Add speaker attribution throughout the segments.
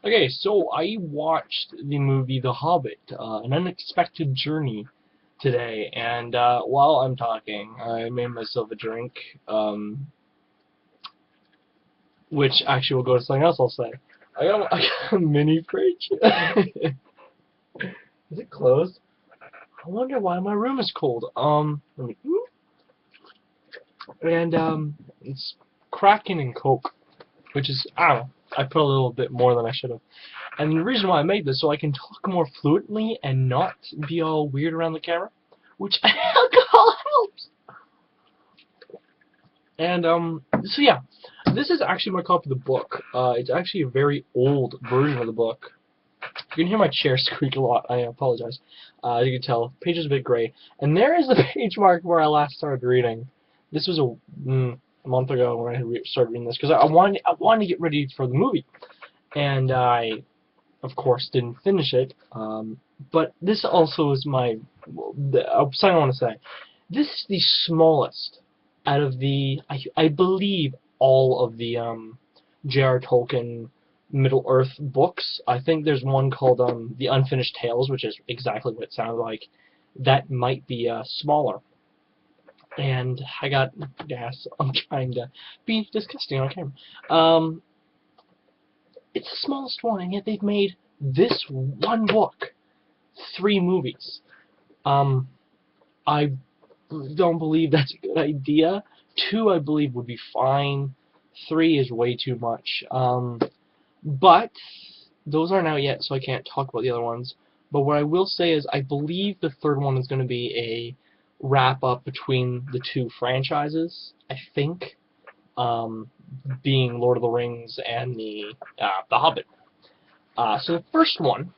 Speaker 1: Okay, so I watched the movie The Hobbit, An Unexpected Journey today, and while I'm talking, I made myself a drink, which actually will go to something else I'll say. I got a mini fridge. Is it closed? I wonder why my room is cold. And it's Kraken and Coke, which is, I don't know, I put a little bit more than I should have. And the reason why I made this, so I can talk more fluently and not be all weird around the camera, which alcohol helps. And so yeah, this is actually my copy of the book. It's actually a very old version of the book. You can hear my chair squeak a lot. I apologize. As you can tell, the page is a bit gray. And there is the page mark where I last started reading. This was a month ago when I started reading this because I wanted to get ready for the movie, and I, of course, didn't finish it. But this also is something I want to say. This is the smallest out of the, I believe, all of the J.R. Tolkien Middle-earth books. I think there's one called The Unfinished Tales, which is exactly what it sounded like. That might be smaller. And I got gas. I'm trying to be disgusting on camera. It's the smallest one, and yet they've made this one book 3 movies. I don't believe that's a good idea. 2, I believe, would be fine. 3 is way too much. But those aren't out yet, so I can't talk about the other ones. But what I will say is I believe the 3rd one is going to be a wrap-up between the 2 franchises, I think, being Lord of the Rings and the Hobbit. So the first one,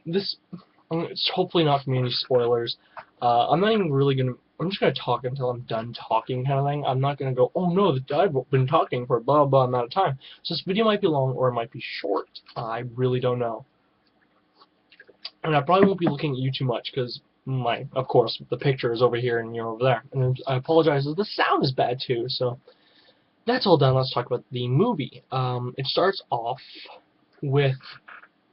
Speaker 1: it's hopefully not going to be any spoilers. I'm not even really going to, I'm just going to talk until I'm done talking kind of thing. I'm not going to go, oh no, I've been talking for a blah blah amount of time. So this video might be long or it might be short. I really don't know. And I probably won't be looking at you too much because of course, the picture is over here and you're over there. And I apologize, the sound is bad too, so that's all done. Let's talk about the movie. It starts off with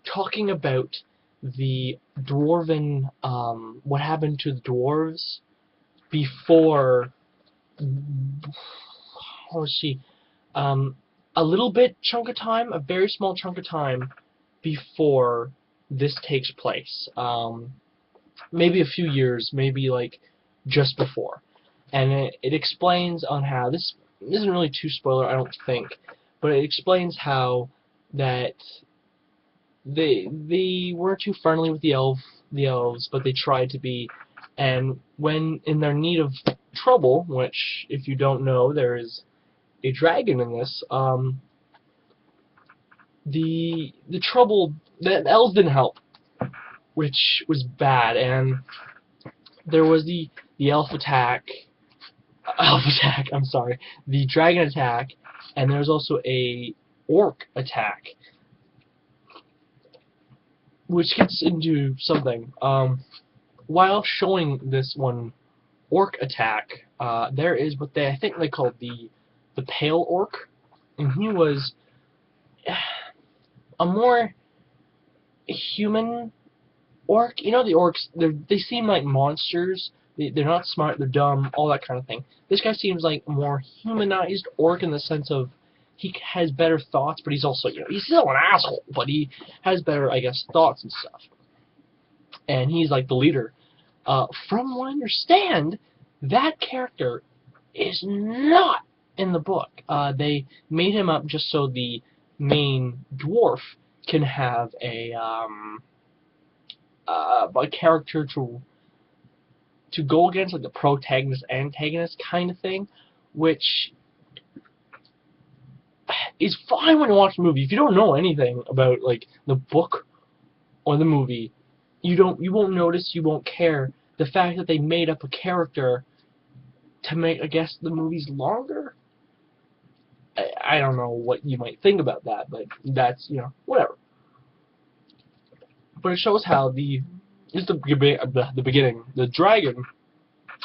Speaker 1: talking about the dwarven, what happened to the dwarves before, let's see, a little bit chunk of time, a very small chunk of time before this takes place. Maybe a few years, maybe like just before. And it explains on how, this isn't really too spoiler, I don't think, but it explains how that they weren't too friendly with the elves, but they tried to be, and when in their need of trouble, which if you don't know, there is a dragon in this, the elves didn't help, which was bad, and there was the I'm sorry, the dragon attack, and there's also a orc attack, which gets into something. While showing this one orc attack, there is what I think they called the pale orc, and he was a more human orc. You know, the orcs, they seem like monsters. They're not smart, they're dumb, all that kind of thing. This guy seems like a more humanized orc in the sense of he has better thoughts, but he's also, he's still an asshole, but he has better, I guess, thoughts and stuff. And he's like the leader. From what I understand, that character is not in the book. They made him up just so the main dwarf can have a character to go against, like the protagonist antagonist kind of thing, which is fine when you watch the movie. If you don't know anything about like the book or the movie, you won't notice, you won't care. The fact that they made up a character to make, I guess, the movies longer, I don't know what you might think about that, but that's, whatever. But it shows how the beginning, the dragon,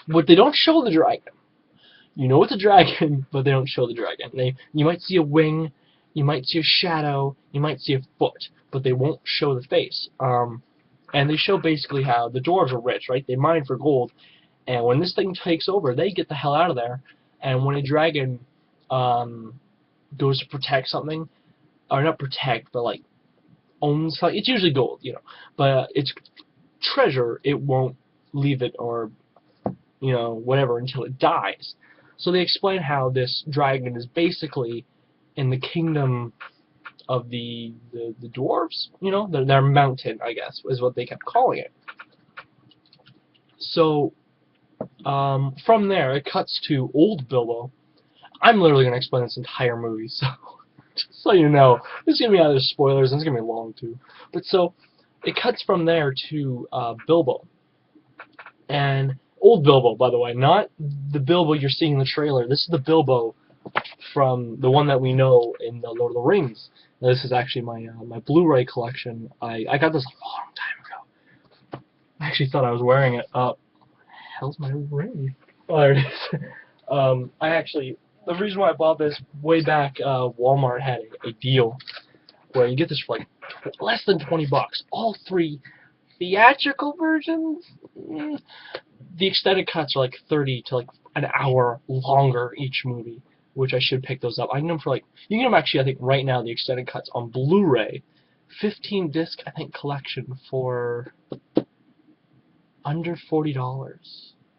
Speaker 1: but they don't show the dragon. You know it's a dragon, but they don't show the dragon. You might see a wing, you might see a shadow, you might see a foot, but they won't show the face. And they show basically how the dwarves are rich, right? They mine for gold, and when this thing takes over, they get the hell out of there. And when a dragon goes to protect something, or not protect, but like owns something, it's usually gold, you know, but it's treasure, it won't leave it, or you know, whatever, until it dies. So they explain how this dragon is basically in the kingdom of the dwarves, you know, their mountain, I guess, is what they kept calling it. So from there, it cuts to old Bilbo. I'm literally going to explain this entire movie, so just so you know, this is going to be either spoilers, and it's going to be long too. But so, it cuts from there to Bilbo. And old Bilbo, by the way, not the Bilbo you're seeing in the trailer. This is the Bilbo from the one that we know in the Lord of the Rings. Now, this is actually my my Blu-ray collection. I got this a long time ago. I actually thought I was wearing it. Hell's my ring? Oh, there it is. The reason why I bought this way back, Walmart had a deal where you get this for like less than 20 bucks. All 3 theatrical versions. The extended cuts are like 30 to like an hour longer each movie, which I should pick those up. I can get them for like, you can get them actually, I think right now, the extended cuts on Blu-ray, 15 disc I think collection for under $40,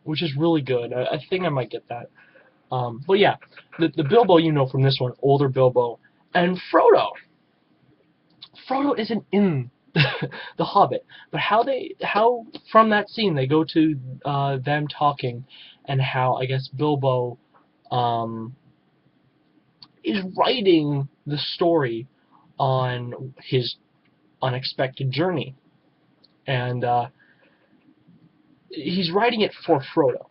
Speaker 1: which is really good. I think I might get that. But yeah, the Bilbo you know from this one, older Bilbo, and Frodo. Frodo isn't in the Hobbit, but how from that scene they go to them talking, and how I guess Bilbo is writing the story on his unexpected journey, and he's writing it for Frodo.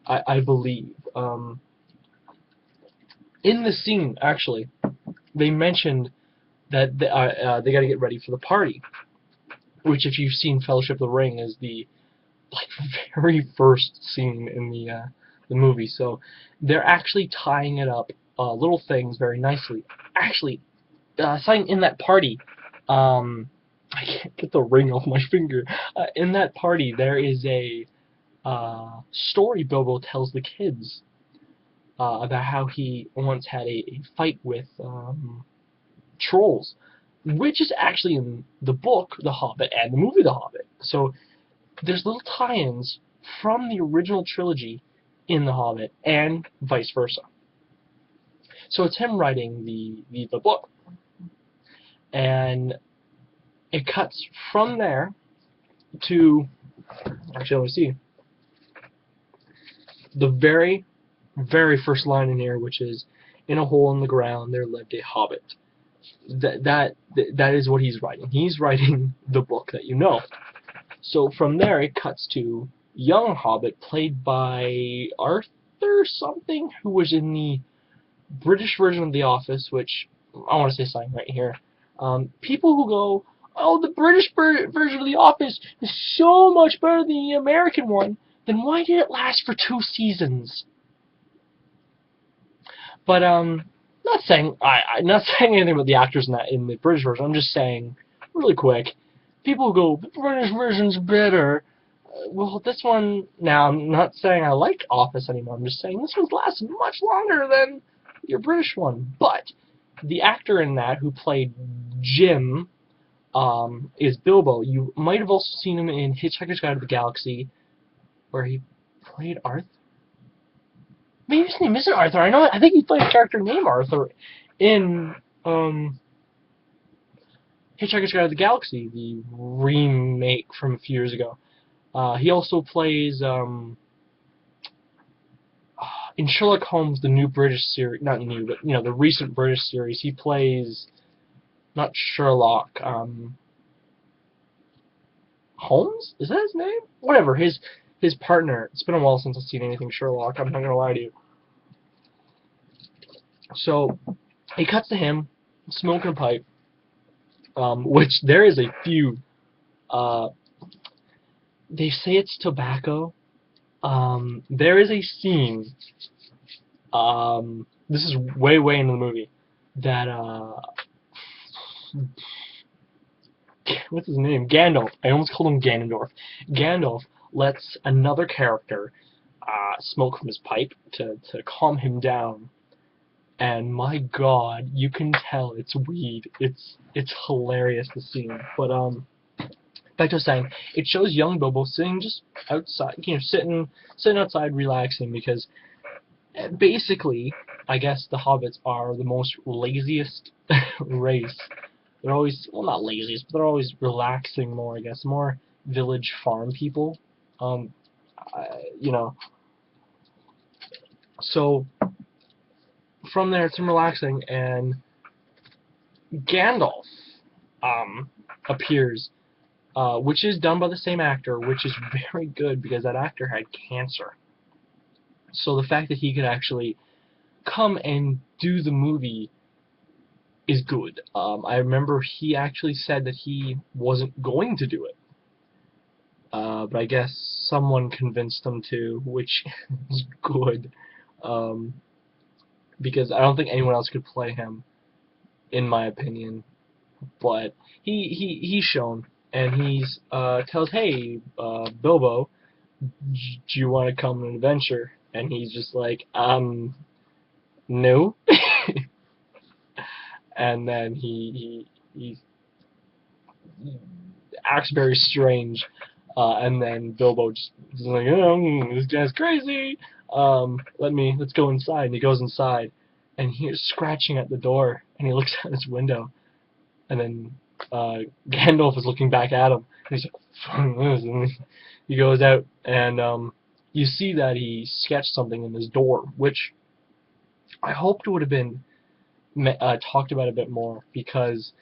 Speaker 1: I believe. In the scene, actually, they mentioned that they got to get ready for the party, which, if you've seen Fellowship of the Ring, is the like very first scene in the movie. So they're actually tying it up, little things, very nicely. Actually, something in that party, I can't get the ring off my finger. In that party, there is a story Bilbo tells the kids about how he once had a fight with trolls, which is actually in the book The Hobbit and the movie The Hobbit. So there's little tie-ins from the original trilogy in The Hobbit and vice versa. So it's him writing the book, and it cuts from there to, actually let me see, the very first line in here, which is, "In a hole in the ground there lived a hobbit." That is what he's writing. He's writing the book that you know. So from there it cuts to young Hobbit, played by Arthur something, who was in the British version of The Office, which I want to say something right here. People who go, "Oh, the British version of The Office is so much better than the American one," then why did it last for 2 seasons? But not saying I'm not saying anything about the actors in the British version. I'm just saying, really quick, people who go, "The British version's better." Well, this one, now I'm not saying I like Office anymore. I'm just saying this one's lasted much longer than your British one. But the actor in that who played Jim is Bilbo. You might have also seen him in Hitchhiker's Guide to the Galaxy, where he played Arthur. Maybe his name isn't Arthur. I think he played a character named Arthur in Hitchhiker's Guide to the Galaxy, the remake from a few years ago. He also plays in Sherlock Holmes, the new British series, not new, but you know, the recent British series. He plays not Sherlock, Holmes? Is that his name? Whatever, his partner. It's been a while since I've seen anything Sherlock, I'm not gonna lie to you. So he cuts to him smoking a pipe, which there is a few. They say it's tobacco. There is a scene. This is way into the movie that what's his name? Gandalf. I almost called him Ganondorf. Gandalf lets another character smoke from his pipe to calm him down. And my God, you can tell it's weed. It's hilarious, the scene. But like I was saying, it shows young Bilbo sitting just outside, sitting outside relaxing, because basically, I guess the hobbits are the most laziest race. They're always, well, not laziest, but they're always relaxing more, I guess. More village farm people. You know. So, from there, it's him relaxing, and Gandalf appears, which is done by the same actor, which is very good, because that actor had cancer. So the fact that he could actually come and do the movie is good. I remember he actually said that he wasn't going to do it. But I guess someone convinced him to, which is good. Because I don't think anyone else could play him, in my opinion. But he's shown, and he's tells, hey, Bilbo, do you want to come on an adventure? And he's just like, no. And then he acts very strange, and then Bilbo just is like, oh, this guy's crazy. Let's go inside. And he goes inside, and he's scratching at the door, and he looks out his window, and then Gandalf is looking back at him, and he's like, and he goes out, and you see that he sketched something in his door, which I hoped would have been talked about a bit more, because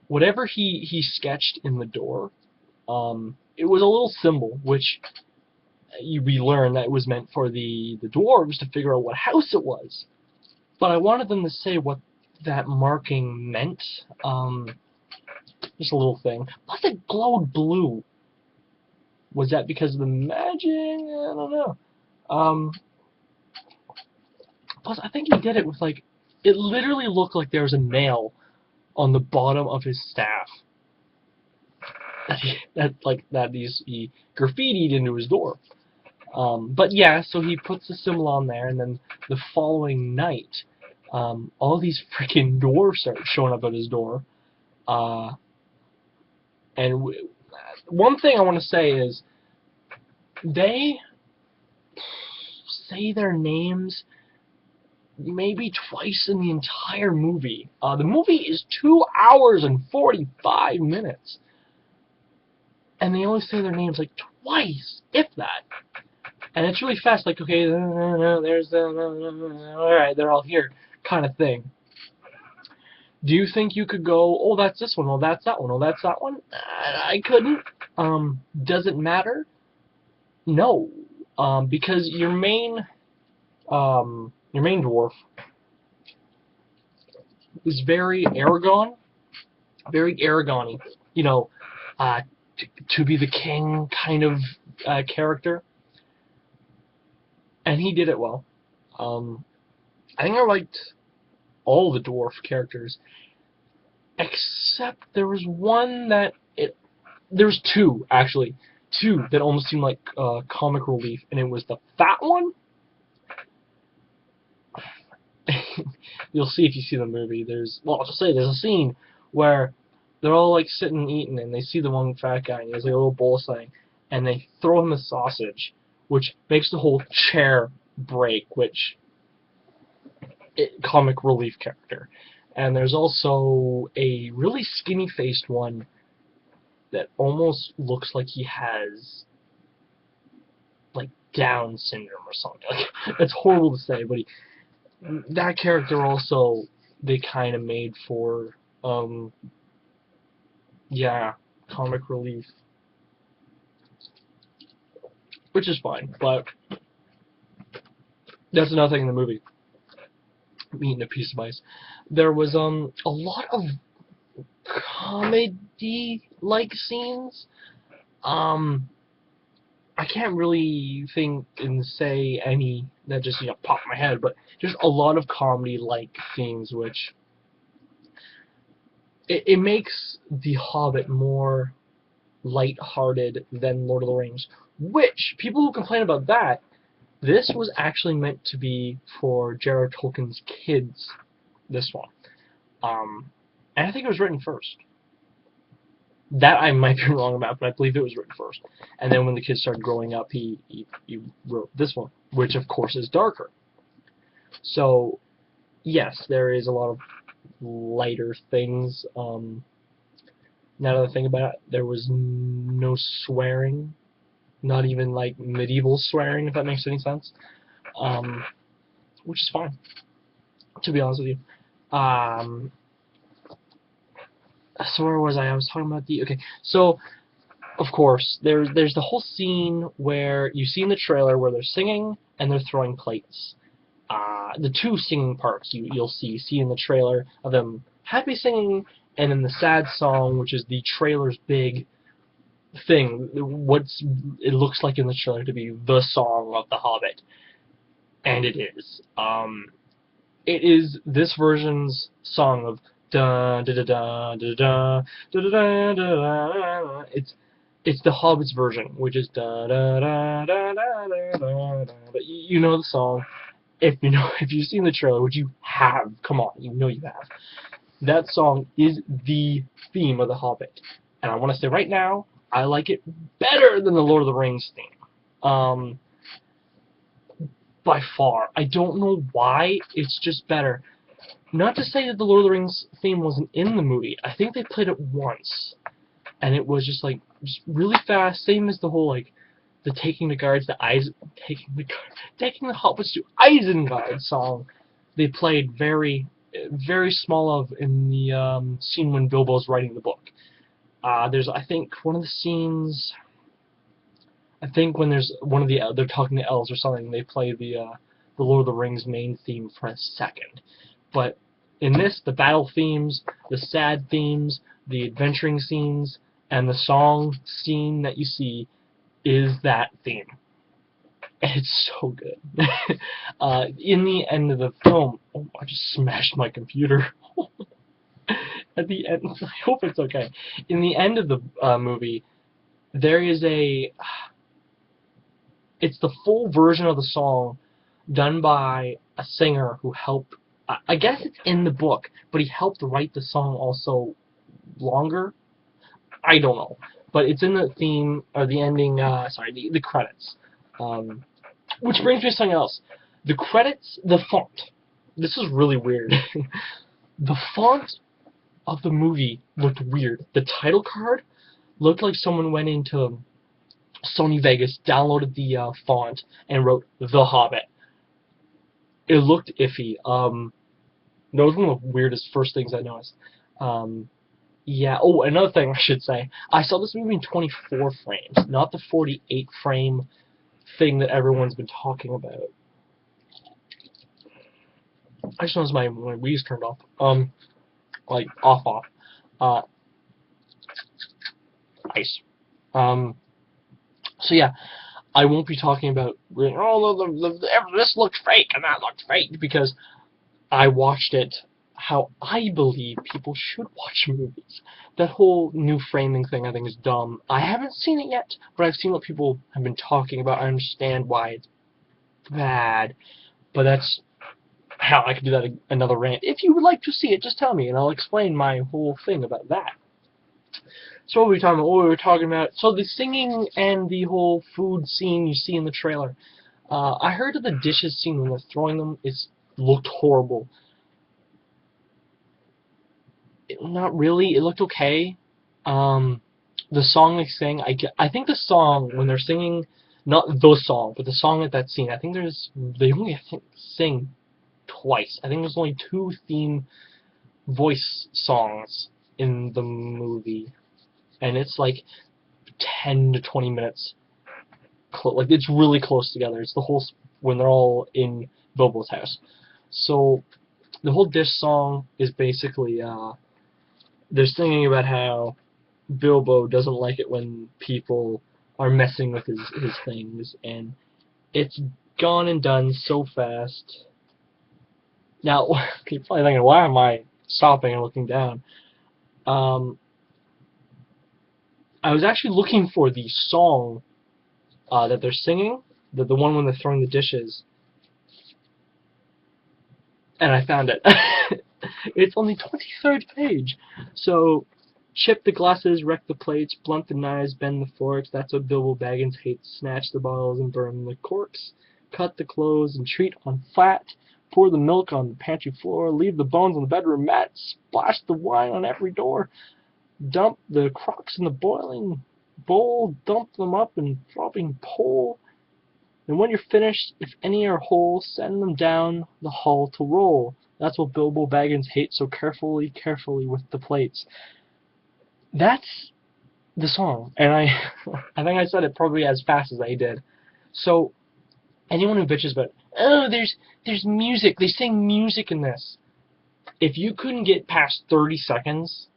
Speaker 1: whatever he sketched in the door, it was a little symbol, which we learned that it was meant for the dwarves to figure out what house it was. But I wanted them to say what that marking meant. Just a little thing. Plus it glowed blue. Was that because of the magic? I don't know. Plus I think he did it with, like, it literally looked like there was a nail on the bottom of his staff. That he graffitied into his door. But yeah, so he puts the symbol on there, and then the following night, all these freaking dwarves start showing up at his door. And one thing I want to say is, they say their names maybe twice in the entire movie. The movie is 2 hours and 45 minutes. And they only say their names like twice, if that. And it's really fast, like, okay, there's alright, they're all here, kind of thing. Do you think you could go, oh, that's this one, oh, that's that one, oh, that's that one? I couldn't. Does it matter? No. Because your main dwarf is very Aragorn, very Aragorn-y. You know, to be the king kind of character. And he did it well. I think I liked all the dwarf characters, except there was one that there was two, actually. Two that almost seemed like comic relief, and it was the fat one. You'll see if you see the movie. I'll just say, there's a scene where they're all like sitting and eating, and they see the one fat guy, and he has like a little bowl thing, and they throw him a sausage, which makes the whole chair break, which comic relief character. And there's also a really skinny-faced one that almost looks like he has, like, Down syndrome or something. Like, it's horrible to say, but that character also, they kind of made for, yeah, comic relief. Which is fine, but that's another thing in the movie. I'm eating a piece of ice. There was a lot of comedy-like scenes. I can't really think and say any that just pop in my head, but just a lot of comedy-like scenes, which it makes The Hobbit more light-hearted than Lord of the Rings, which, people who complain about that, this was actually meant to be for J.R.R. Tolkien's kids, this one. And I think it was written first. That I might be wrong about, but I believe it was written first. And then when the kids started growing up, he wrote this one, which of course is darker. So, yes, there is a lot of lighter things. Now that I think about it, there was no swearing. Not even like medieval swearing, if that makes any sense. Which is fine, to be honest with you. So where was I? I was talking about the... Okay, so, of course, there's the whole scene where you see in the trailer where they're singing and they're throwing plates. The two singing parts you'll see in the trailer of them happy singing, and then the sad song, which is the trailer's big thing, it looks like in the trailer to be the song of The Hobbit, and it is. It is this version's song of da da da da da da da da da da. It's The Hobbit's version, which is da da da da da da da da. You know the song. If you've seen the trailer, which you have, come on, you know you have. That song is the theme of The Hobbit, and I want to say right now, I like it better than the Lord of the Rings theme. By far. I don't know why, it's just better. Not to say that the Lord of the Rings theme wasn't in the movie. I think they played it once, and it was just really fast, same as the whole, like, the taking the hobbits to Isengard song. They played very, very small of in the scene when Bilbo's writing the book. There's, I think, one of the scenes, I think when there's one of they're talking to elves or something, they play the Lord of the Rings main theme for a second. But in this, the battle themes, the sad themes, the adventuring scenes, and the song scene that you see is that theme. It's so good. In the end of the film, oh, I just smashed my computer. At the end, I hope it's okay. In the end of the movie, there is it's the full version of the song done by a singer who helped, I guess it's in the book, but he helped write the song also longer. I don't know. But it's in the theme, or the ending, the credits. Which brings me to something else. The credits, the font. This is really weird. The font of the movie looked weird. The title card looked like someone went into Sony Vegas, downloaded the font, and wrote The Hobbit. It looked iffy. That was one of the weirdest first things I noticed. Yeah, oh, another thing I should say. I saw this movie in 24 frames, not the 48 frame thing that everyone's been talking about. I just noticed my Wii's turned off. Like, off. Nice. So yeah, I won't be talking about, oh, this looked fake and that looked fake, because I watched it how I believe people should watch movies. That whole new framing thing I think is dumb. I haven't seen it yet, but I've seen what people have been talking about. I understand why it's bad, but that's how I could do that another rant. If you would like to see it, just tell me, and I'll explain my whole thing about that. So what were we talking about? What were we talking about? So the singing and the whole food scene you see in the trailer. I heard of the dishes scene when they're throwing them. It looked horrible. Not really. It looked okay. The song they sing, I think the song when they're singing, not the song, but the song at that scene. I think they only sing twice. I think there's only 2 theme voice songs in the movie, and it's like 10 to 20 minutes. Like, it's really close together. It's the whole when they're all in Bilbo's house. So the whole dish song is basically they're singing about how Bilbo doesn't like it when people are messing with his things, and it's gone and done so fast. Now, you're probably thinking, why am I stopping and looking down? I was actually looking for the song that they're singing, the one when they're throwing the dishes, and I found it. It's on the 23rd page. So, chip the glasses, wreck the plates, blunt the knives, bend the forks. That's what Bilbo Baggins hates. Snatch the bottles and burn the corks. Cut the clothes and treat on flat. Pour the milk on the pantry floor. Leave the bones on the bedroom mat. Splash the wine on every door. Dump the crocks in the boiling bowl. Dump them up in throbbing pole. And when you're finished, if any are whole, send them down the hall to roll. That's what Bilbo Baggins hates, so carefully, carefully with the plates. That's the song, and I think I said it probably as fast as I did. So, anyone who bitches about, oh, there's music, they sing music in this. If you couldn't get past 30 seconds,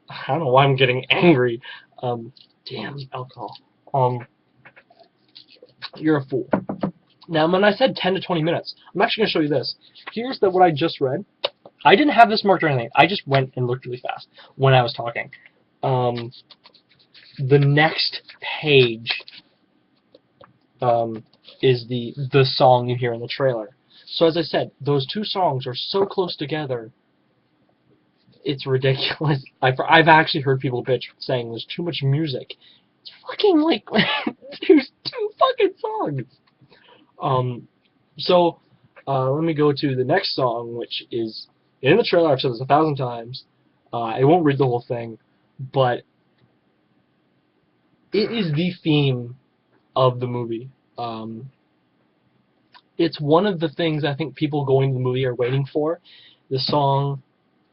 Speaker 1: I don't know why I'm getting angry. Damn, alcohol. You're a fool. Now, when I said 10 to 20 minutes, I'm actually going to show you this. Here's what I just read. I didn't have this marked or anything. I just went and looked really fast when I was talking. The next page is the song you hear in the trailer. So as I said, those two songs are so close together, it's ridiculous. I've actually heard people bitch saying there's too much music. It's fucking like there's two fucking songs. So let me go to the next song, which is in the trailer. I've said this 1,000 times. I won't read the whole thing, but it is the theme of the movie. It's one of the things I think people going to the movie are waiting for. The song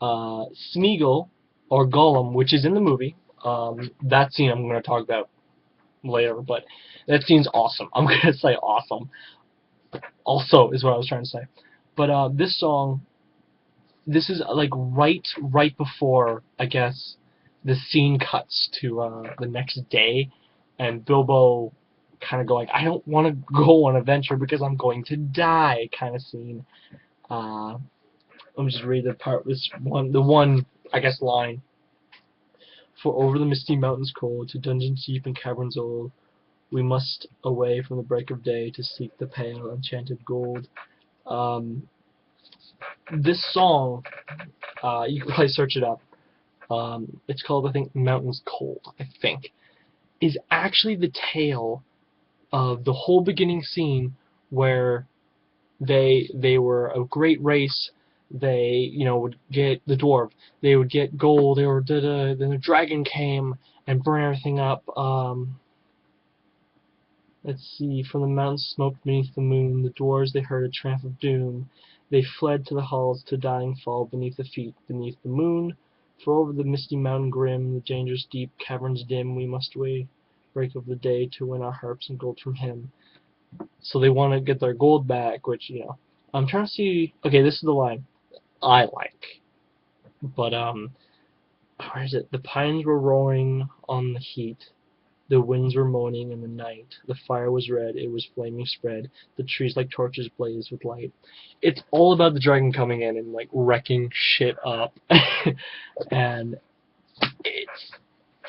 Speaker 1: Smeagol, or Gollum, which is in the movie. That scene I'm going to talk about later, but that scene's awesome. I'm going to say awesome. Also is what I was trying to say. But this song, this is like right before, I guess, the scene cuts to the next day, and Bilbo kind of going, I don't want to go on an adventure because I'm going to die, kind of scene. Let me just read the part. The one, I guess, line. For over the misty mountains cold, to dungeons deep and caverns old, we must away from the break of day to seek the pale enchanted gold. This song, you can probably search it up. It's called, I think, Mountains Cold, I think, is actually the tale of the whole beginning scene where they were a great race. They, would get the dwarf. They would get gold. They were then the dragon came and burned everything up. Let's see. From the mountains smoked beneath the moon, the dwarves they heard a tramp of doom. They fled to the halls to dying fall beneath the feet, beneath the moon. For over the misty mountain grim, the dangers deep, caverns dim, we must away, break of the day, to win our harps and gold from him. So they want to get their gold back, which, I'm trying to see. Okay, this is the line I like. But, where is it? The pines were roaring on the heat. The winds were moaning in the night. The fire was red, it was flaming spread. The trees like torches blazed with light. It's all about the dragon coming in and, like, wrecking shit up. And it's...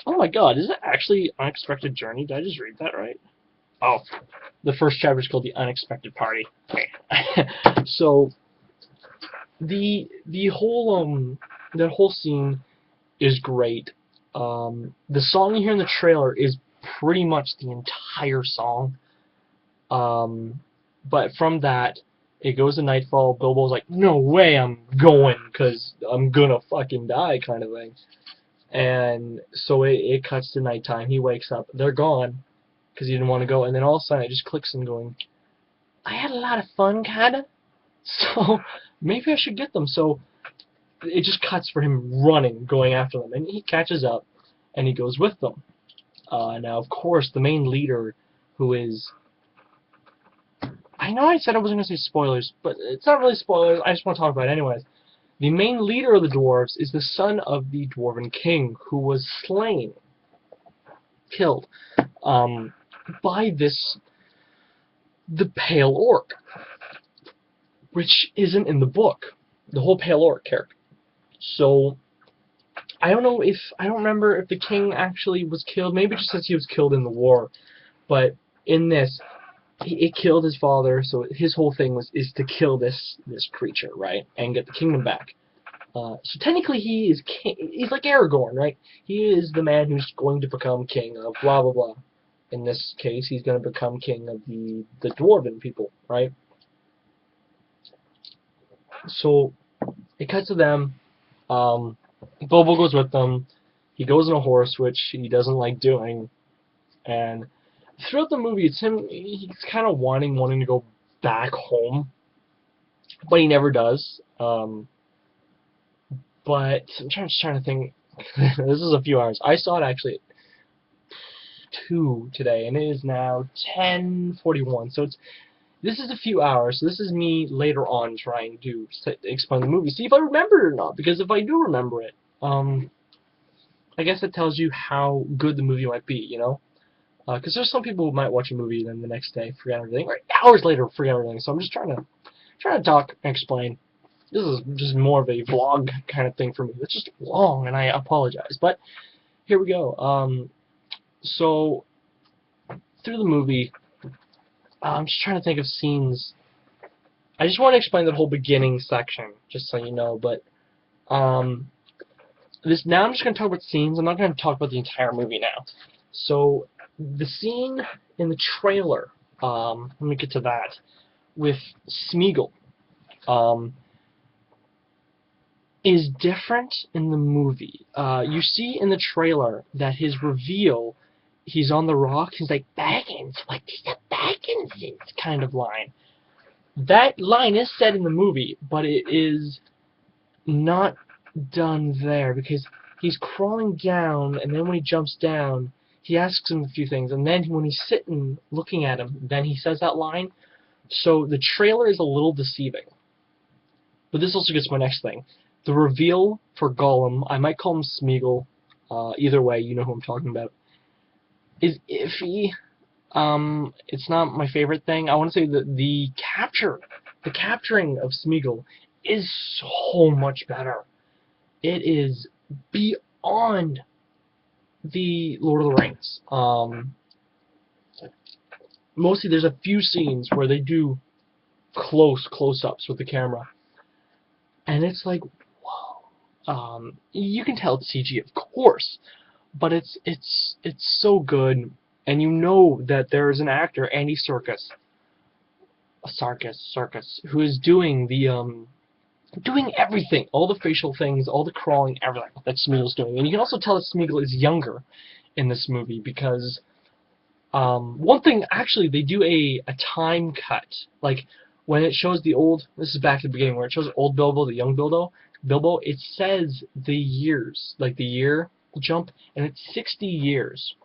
Speaker 1: Oh my god, is it actually Unexpected Journey? Did I just read that right? Oh, the first chapter is called The Unexpected Party. Okay. So, the whole, that whole scene is great. The song you hear in the trailer is pretty much the entire song. But from that, it goes to nightfall. Bilbo's like, no way I'm going, because I'm gonna fucking die, kind of thing. And so it cuts to nighttime. He wakes up. They're gone, because he didn't want to go. And then all of a sudden, it just clicks him going, I had a lot of fun, kinda. So, maybe I should get them. So, it just cuts for him running, going after them. And he catches up, and he goes with them. Now, of course, the main leader, who is... I know I said I wasn't going to say spoilers, but it's not really spoilers. I just want to talk about it anyways. The main leader of the dwarves is the son of the Dwarven King, who was slain, killed, by the Pale Orc, which isn't in the book. The whole Pale Orc character. So, I don't remember if the king actually was killed. Maybe it just says he was killed in the war. But in this, it killed his father. So his whole thing is to kill this creature, right, and get the kingdom back. So technically, he is king. He's like Aragorn, right? He is the man who's going to become king of blah blah blah. In this case, he's going to become king of the dwarven people, right? So it cuts to them. Bilbo goes with them. He goes on a horse, which he doesn't like doing. And throughout the movie, it's him. He's kind of wanting to go back home, but he never does. But I'm trying to think. This is a few hours. I saw it actually at 2 today, and it is now 10:41. So this is a few hours. So this is me later on trying to explain the movie, see if I remember it or not. Because if I do remember it, I guess it tells you how good the movie might be, you know? Because there's some people who might watch a movie and then the next day forget everything, or hours later forget everything. So I'm just trying to talk and explain. This is just more of a vlog kind of thing for me. It's just long, and I apologize. But here we go. So through the movie, I'm just trying to think of scenes. I just want to explain the whole beginning section, just so you know. But now I'm just going to talk about scenes. I'm not going to talk about the entire movie now. So the scene in the trailer, let me get to that, with Smeagol, is different in the movie. You see in the trailer that his reveal, he's on the rock, he's like, Baggins, like, he's a Baggins kind of line. That line is said in the movie, but it is not done there, because he's crawling down, and then when he jumps down, he asks him a few things, and then when he's sitting looking at him, then he says that line. So the trailer is a little deceiving. But this also gets to my next thing. The reveal for Gollum, I might call him Smeagol, either way, you know who I'm talking about, is iffy. It's not my favorite thing. I want to say that the capturing of Smeagol is so much better. It is beyond the Lord of the Rings. Mostly there's a few scenes where they do close-ups with the camera, and it's like, whoa. You can tell it's CG, of course, but it's so good, and you know that there is an actor, Andy Serkis, who is doing doing everything, all the facial things, all the crawling, everything that Smeagol's doing. And you can also tell that Smeagol is younger in this movie, because one thing, actually, they do a time cut. Like, when it shows the old, this is back at the beginning, where it shows old Bilbo, the young Bilbo, it says the years, like the year jump, and it's 60 years.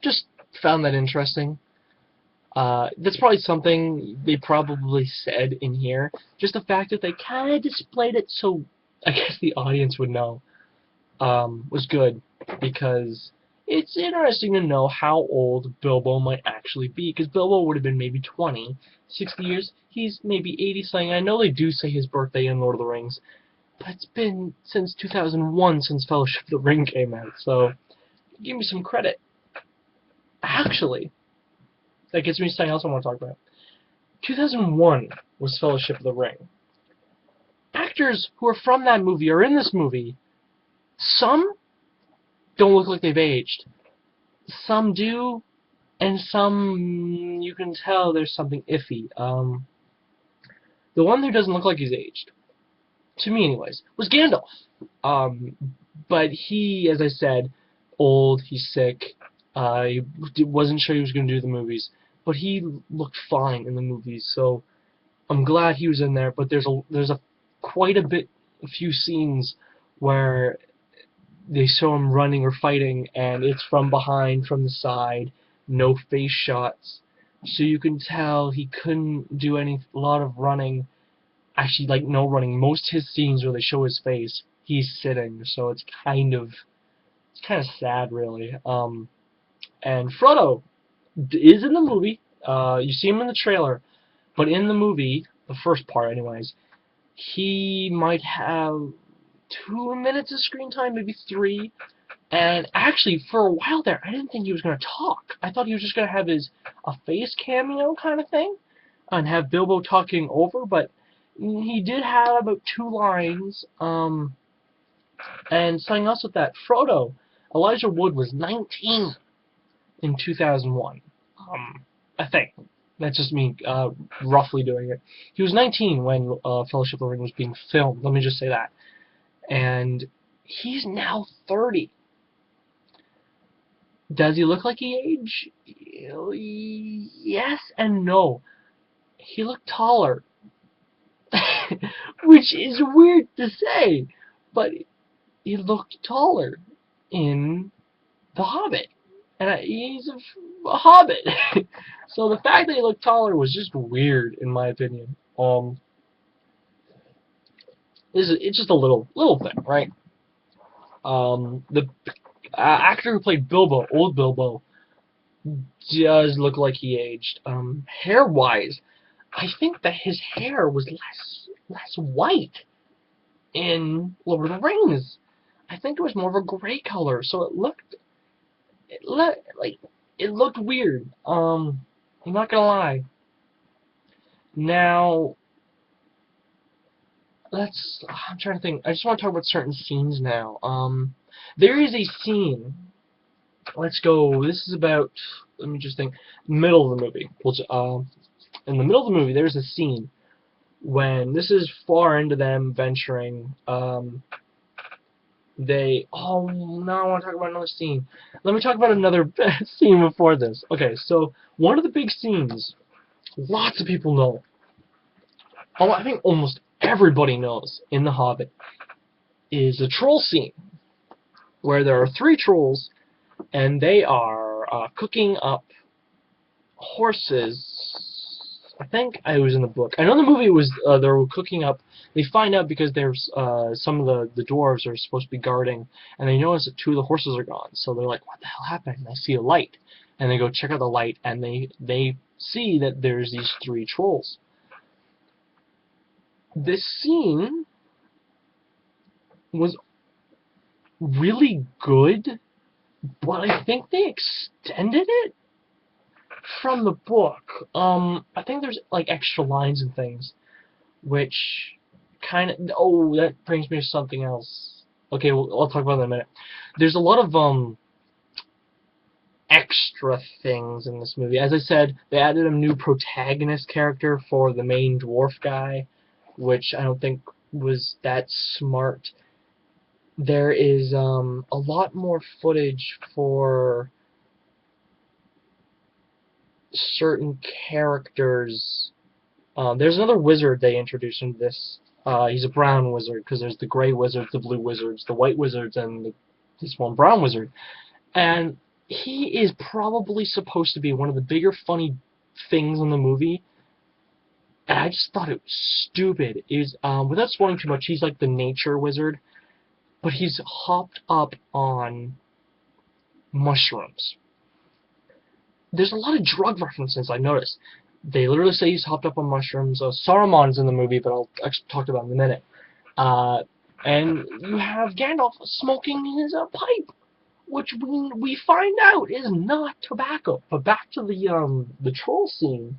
Speaker 1: Just found that interesting. That's probably something they probably said in here. Just the fact that they kind of displayed it so I guess the audience would know, was good, because it's interesting to know how old Bilbo might actually be, because Bilbo would have been maybe 20, 60 years, he's maybe 80 something. I know they do say his birthday in Lord of the Rings, but it's been since 2001 since Fellowship of the Ring came out, so give me some credit. Actually, that gets me to something else I want to talk about. 2001 was Fellowship of the Ring. Actors who are from that movie are in this movie. Some don't look like they've aged. Some do, and some you can tell there's something iffy. The one who doesn't look like he's aged, to me anyways, was Gandalf. But he, as I said, old, he's sick, he wasn't sure he was going to do the movies, but he looked fine in the movies, so I'm glad he was in there. But there's quite a few scenes where they show him running or fighting, and it's from behind, from the side, no face shots, so you can tell he couldn't do a lot of running. Actually, like, no running. Most of his scenes where they show his face, he's sitting, so it's kind of sad, really. And Frodo is in the movie. You see him in the trailer, but in the movie, the first part anyways, he might have 2 minutes of screen time, maybe 3. And actually, for a while there, I didn't think he was going to talk. I thought he was just going to have a face cameo kind of thing, and have Bilbo talking over, but he did have about 2 lines. And something else with that, Frodo, Elijah Wood was 19 in 2001. I think. That's just me roughly doing it. He was 19 when Fellowship of the Ring was being filmed. Let me just say that. And he's now 30. Does he look like he aged? Yes and no. He looked taller. Which is weird to say, but he looked taller in The Hobbit. And he's a hobbit. So the fact that he looked taller was just weird, in my opinion. It's just a little thing, right? The actor who played Bilbo, old Bilbo, does look like he aged. Hair-wise, I think that his hair was less white in Lord of the Rings. I think it was more of a gray color, so it looked weird. I'm not gonna lie. Now, I'm trying to think. I just want to talk about certain scenes now. There is a scene. Let's go. This is about. Let me just think. Middle of the movie. In the middle of the movie, there's a scene when this is far into them venturing. Oh, now I want to talk about another scene. Let me talk about another scene before this. Okay, so one of the big scenes, lots of people know. Oh, I think almost everybody knows in The Hobbit, is the troll scene, where there are 3 trolls, and they are cooking up horses. I think I was in the book. I know in the movie it was they were cooking up. They find out because there's some of the dwarves are supposed to be guarding, and they notice that 2 of the horses are gone. So they're like, "What the hell happened?" And they see a light, and they go check out the light, and they see that there's these 3 trolls. This scene was really good, but I think they extended it from the book. I think there's like extra lines and things, which kind of. Oh, that brings me to something else. Okay, I'll talk about that in a minute. There's a lot of extra things in this movie. As I said, they added a new protagonist character for the main dwarf guy, which I don't think was that smart. There is a lot more footage for certain characters. There's another wizard they introduced into this. He's a brown wizard, because there's the gray wizards, the blue wizards, the white wizards, and this one brown wizard. And he is probably supposed to be one of the bigger funny things in the movie. And I just thought it was stupid. Without spoiling too much, he's like the nature wizard, but he's hopped up on mushrooms. There's a lot of drug references I noticed. They literally say he's hopped up on mushrooms. Saruman's in the movie, but I'll actually talk about him in a minute. And you have Gandalf smoking his pipe, which we find out is not tobacco. But back to the troll scene.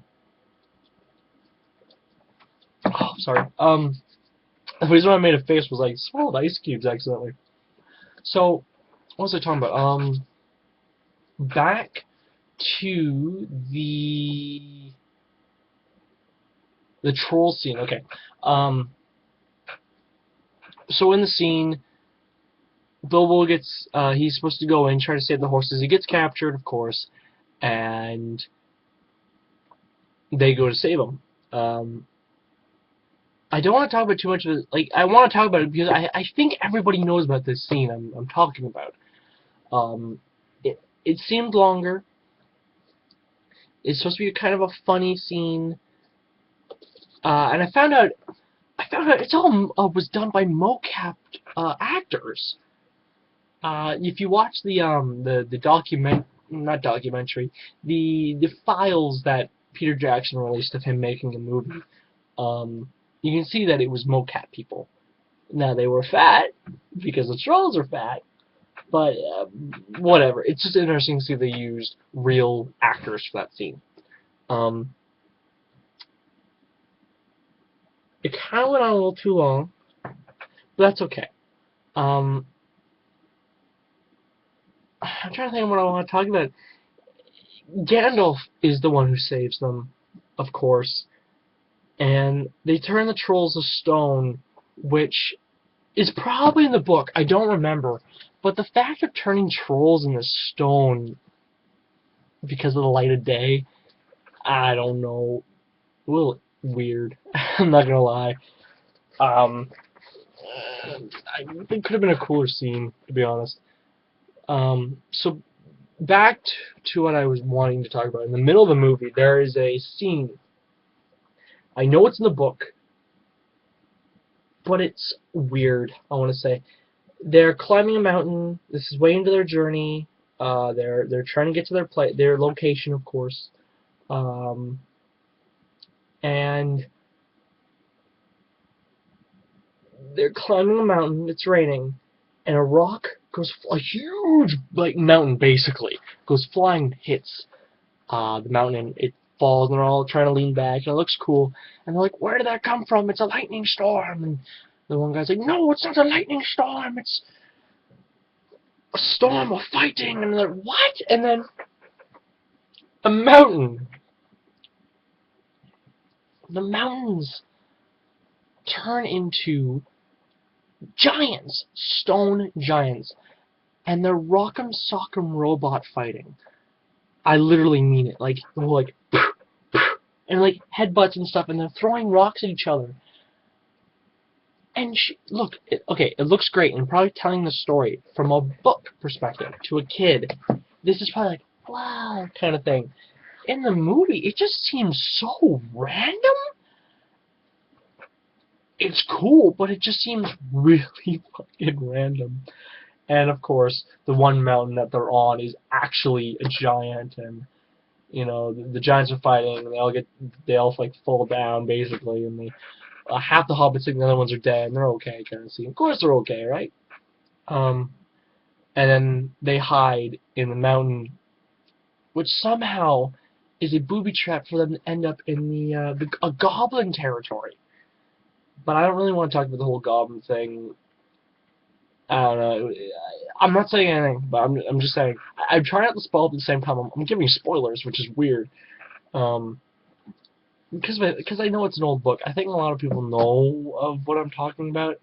Speaker 1: Oh, sorry. The reason why I made a face was I swallowed ice cubes accidentally. So, what was I talking about? Back to the troll scene. Okay. So in the scene, Bilbo gets he's supposed to go in, try to save the horses. He gets captured, of course, and they go to save him. I don't want to talk about too much of it. Like, I want to talk about it because I think everybody knows about this scene I'm talking about. It seemed longer. It's supposed to be kind of a funny scene. And I found out it's all was done by mocap actors. If you watch the files that Peter Jackson released of him making the movie, you can see that it was mocap people. Now, they were fat, because the trolls are fat, but whatever. It's just interesting to see they used real actors for that scene. It kind of went on a little too long, but that's okay. I'm trying to think of what I want to talk about. Gandalf is the one who saves them, of course, and they turn the trolls to stone, which is probably in the book. I don't remember, but the fact of turning trolls into stone because of the light of day, I don't know, a little weird. I'm not gonna lie. I think it could have been a cooler scene, to be honest. So back to what I was wanting to talk about. In the middle of the movie, there is a scene. I know it's in the book, but it's weird, I want to say. They're climbing a mountain. This is way into their journey. They're trying to get to their location, of course. And they're climbing a mountain. It's raining, and a rock a huge mountain basically goes flying, hits the mountain, and it falls, and they're all trying to lean back, and it looks cool. And they're like, "Where did that come from? It's a lightning storm." And the one guy's like, "No, it's not a lightning storm. It's a storm of fighting." And they're like, "What?" And then a mountain. The mountains turn into giants, stone giants, and they're rock'em sock'em robot fighting. I literally mean it. Like, and like headbutts and stuff, and they're throwing rocks at each other. And look, okay, it looks great, and probably telling the story from a book perspective to a kid, this is probably like, wow, kind of thing. In the movie, it just seems so random. It's cool, but it just seems really fucking random. And of course, the one mountain that they're on is actually a giant, and you know the giants are fighting, and they all like fall down basically, and they half the hobbits think the other ones are dead, and they're okay, kind of see. Of course they're okay, right? And then they hide in the mountain, which somehow is a booby trap for them to end up in a goblin territory. But I don't really want to talk about the whole goblin thing. I don't know. I'm not saying anything, but I'm just saying. I'm trying not to spoil at the same time. I'm giving spoilers, which is weird. Because I know it's an old book. I think a lot of people know of what I'm talking about.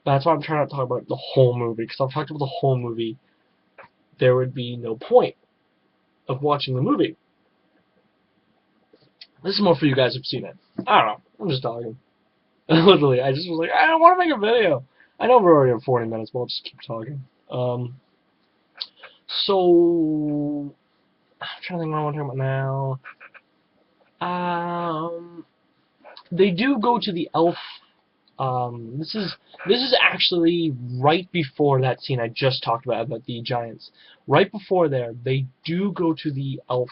Speaker 1: But that's why I'm trying not to talk about the whole movie. Because if I talked about the whole movie, there would be no point of watching the movie. This is more for you guys who've seen it. I don't know. I'm just talking. Literally, I just was like, I don't want to make a video. I know we're already at 40 minutes, but I'll just keep talking. So I'm trying to think what I want to talk about now. They do go to the elf. This is actually right before that scene I just talked about the giants. Right before there, they do go to the elf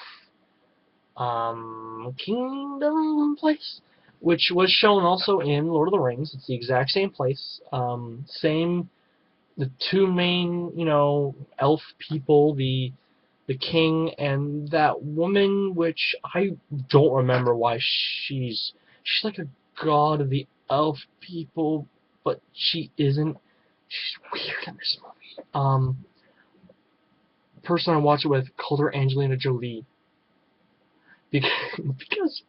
Speaker 1: kingdom place, which was shown also in Lord of the Rings. It's the exact same place. The two main, elf people, the king and that woman, which I don't remember why she's like a god of the elf people, but she isn't. She's weird in this movie. The person I watched it with called her Angelina Jolie. Because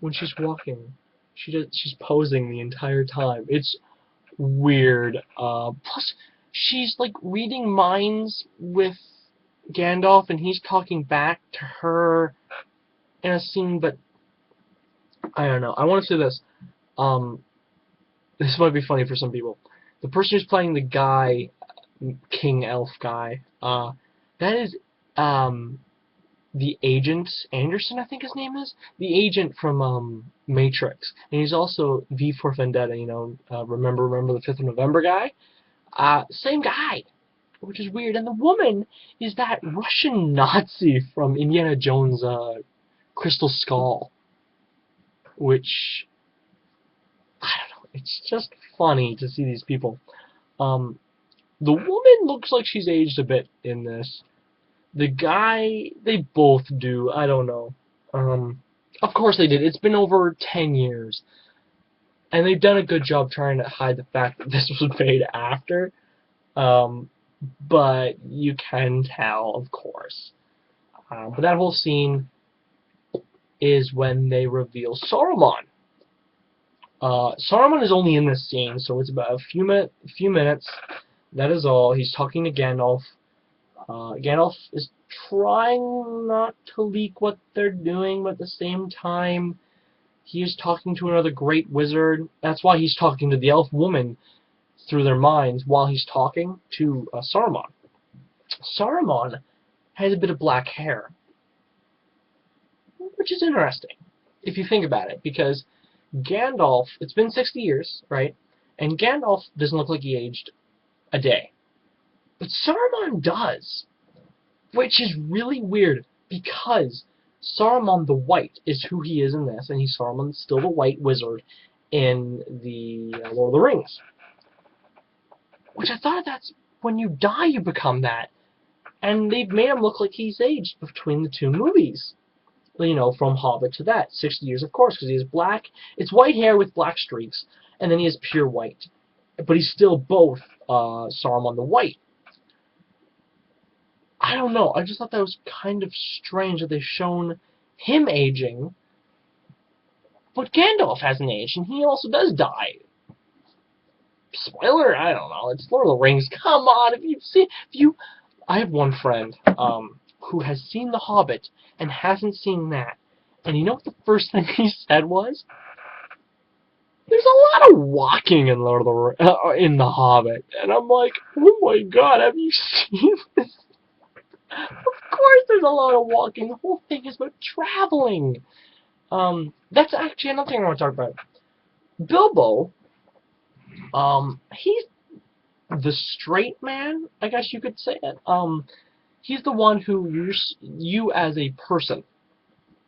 Speaker 1: when she's walking, she's posing the entire time. It's weird. Plus, she's like reading minds with Gandalf, and he's talking back to her in a scene. But I don't know. I want to say this. This might be funny for some people. The person who's playing the guy, King Elf guy, that is the agent Anderson, I think his name is, the agent from Matrix, and he's also V for Vendetta. Remember the 5th of November guy. Same guy, which is weird. And the woman is that Russian Nazi from Indiana Jones' Crystal Skull, which I don't know. It's just funny to see these people. The woman looks like she's aged a bit in this. The guy, they both do. I don't know. Of course they did. It's been over 10 years. And they've done a good job trying to hide the fact that this was made after. But you can tell, of course. But that whole scene is when they reveal Saruman. Saruman is only in this scene, so it's about a few minutes. That is all. He's talking to Gandalf. Gandalf is trying not to leak what they're doing, but at the same time, he is talking to another great wizard. That's why he's talking to the elf woman through their minds while he's talking to Saruman. Saruman has a bit of black hair, which is interesting if you think about it, because Gandalf, it's been 60 years, right? And Gandalf doesn't look like he aged a day. But Saruman does, which is really weird, because Saruman the White is who he is in this, and he's Saruman, still the White Wizard in the Lord of the Rings. Which I thought that's when you die you become that. And they've made him look like he's aged between the two movies. You know, from Hobbit to that. 60 years, of course, because he has black. It's white hair with black streaks, and then he has pure white. But he's still both Saruman the White. I don't know. I just thought that was kind of strange that they've shown him aging, but Gandalf hasn't aged, and he also does die. Spoiler? I don't know. It's Lord of the Rings. Come on, I have one friend who has seen The Hobbit and hasn't seen that, and you know what the first thing he said was? There's a lot of walking in in The Hobbit, and I'm like, oh my god, have you seen this? Of course there's a lot of walking. The whole thing is about traveling. That's actually another thing I want to talk about. Bilbo, he's the straight man, I guess you could say it. He's the one who you as a person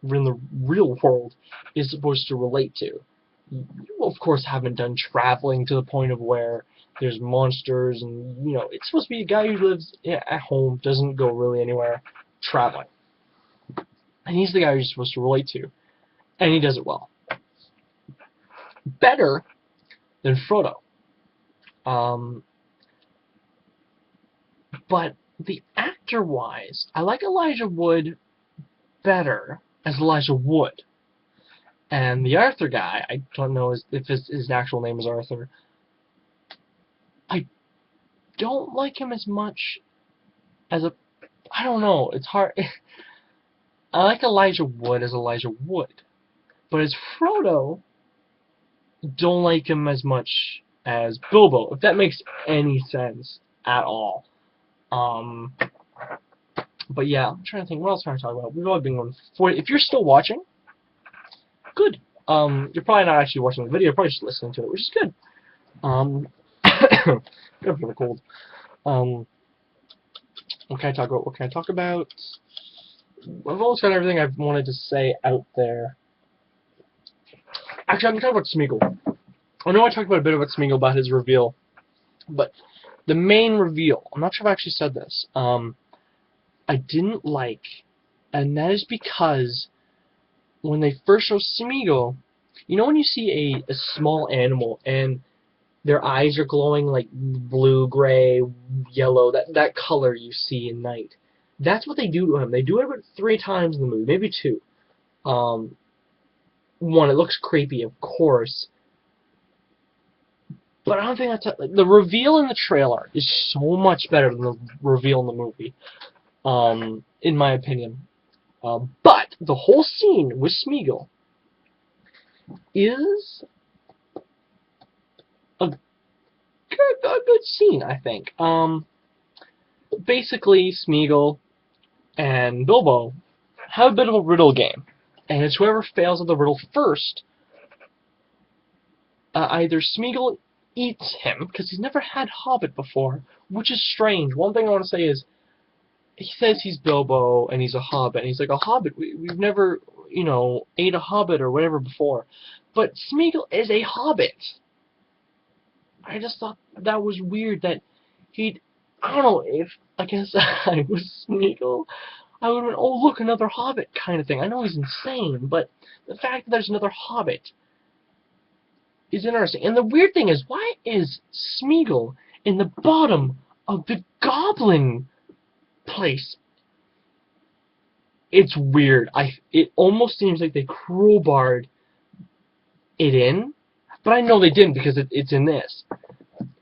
Speaker 1: in the real world is supposed to relate to. You, of course, haven't done traveling to the point of where there's monsters, and you know, it's supposed to be a guy who lives at home, doesn't go really anywhere, traveling. And he's the guy you're supposed to relate to, and he does it well. Better than Frodo. But the actor-wise, I like Elijah Wood better as Elijah Wood. And the Arthur guy, I don't know if his actual name is Arthur. I don't like him as much as I don't know, it's hard. I like Elijah Wood as Elijah Wood. But as Frodo, don't like him as much as Bilbo, if that makes any sense at all. But yeah, I'm trying to think, what else can I talk about? We've all been going for if you're still watching, good. You're probably not actually watching the video, you're probably just listening to it, which is good. I'm feeling cold. What can I talk about? What can I talk about? I've almost got everything I've wanted to say out there. Actually, I'm going to talk about Smeagol. I know I talked about a bit about Smeagol, about his reveal, but the main reveal, I'm not sure if I actually said this, I didn't like, and that is because when they first show Smeagol, you know when you see a small animal and their eyes are glowing like blue, gray, yellow, that color you see in night. That's what they do to him. They do it about 3 times in the movie, maybe 2. One, it looks creepy, of course, but I don't think that's the reveal in the trailer is so much better than the reveal in the movie, in my opinion. But the whole scene with Smeagol is a good scene, I think. Basically, Smeagol and Bilbo have a bit of a riddle game, and it's whoever fails at the riddle first, either Smeagol eats him, because he's never had Hobbit before, which is strange. One thing I want to say is, he says he's Bilbo, and he's a Hobbit, and he's like, a Hobbit? We've never, you know, ate a Hobbit or whatever before. But Smeagol is a Hobbit. I just thought that was weird that he'd, I don't know, if, I guess I was Smeagol, I would have been, oh look, another Hobbit kind of thing. I know he's insane, but the fact that there's another Hobbit is interesting. And the weird thing is, why is Smeagol in the bottom of the Goblin place? It's weird. It almost seems like they crowbarred it in, but I know they didn't because it's in this.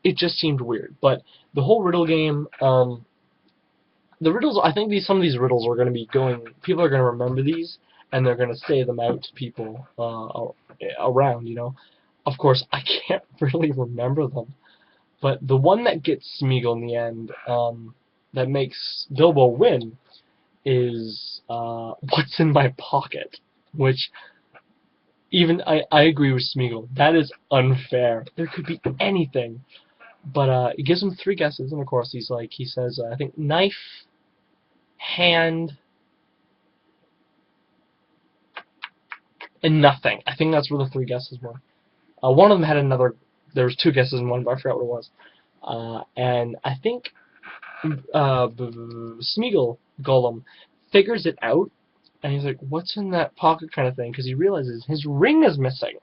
Speaker 1: It just seemed weird. But the whole riddle game, the riddles, I think some of these riddles are going to be people are going to remember these, and they're going to say them out to people around, you know. Of course, I can't really remember them. But the one that gets Smeagol in the end, that makes Bilbo win, is what's in my pocket, which even I agree with Smeagol. That is unfair. There could be anything, but it gives him 3 guesses, and of course he says I think knife, hand, and nothing. I think that's where the 3 guesses were. One of them had another. There was 2 guesses in one, but I forgot what it was. And I think Smeagol, Gollum, figures it out, and he's like, what's in that pocket kind of thing, because he realizes his ring is missing.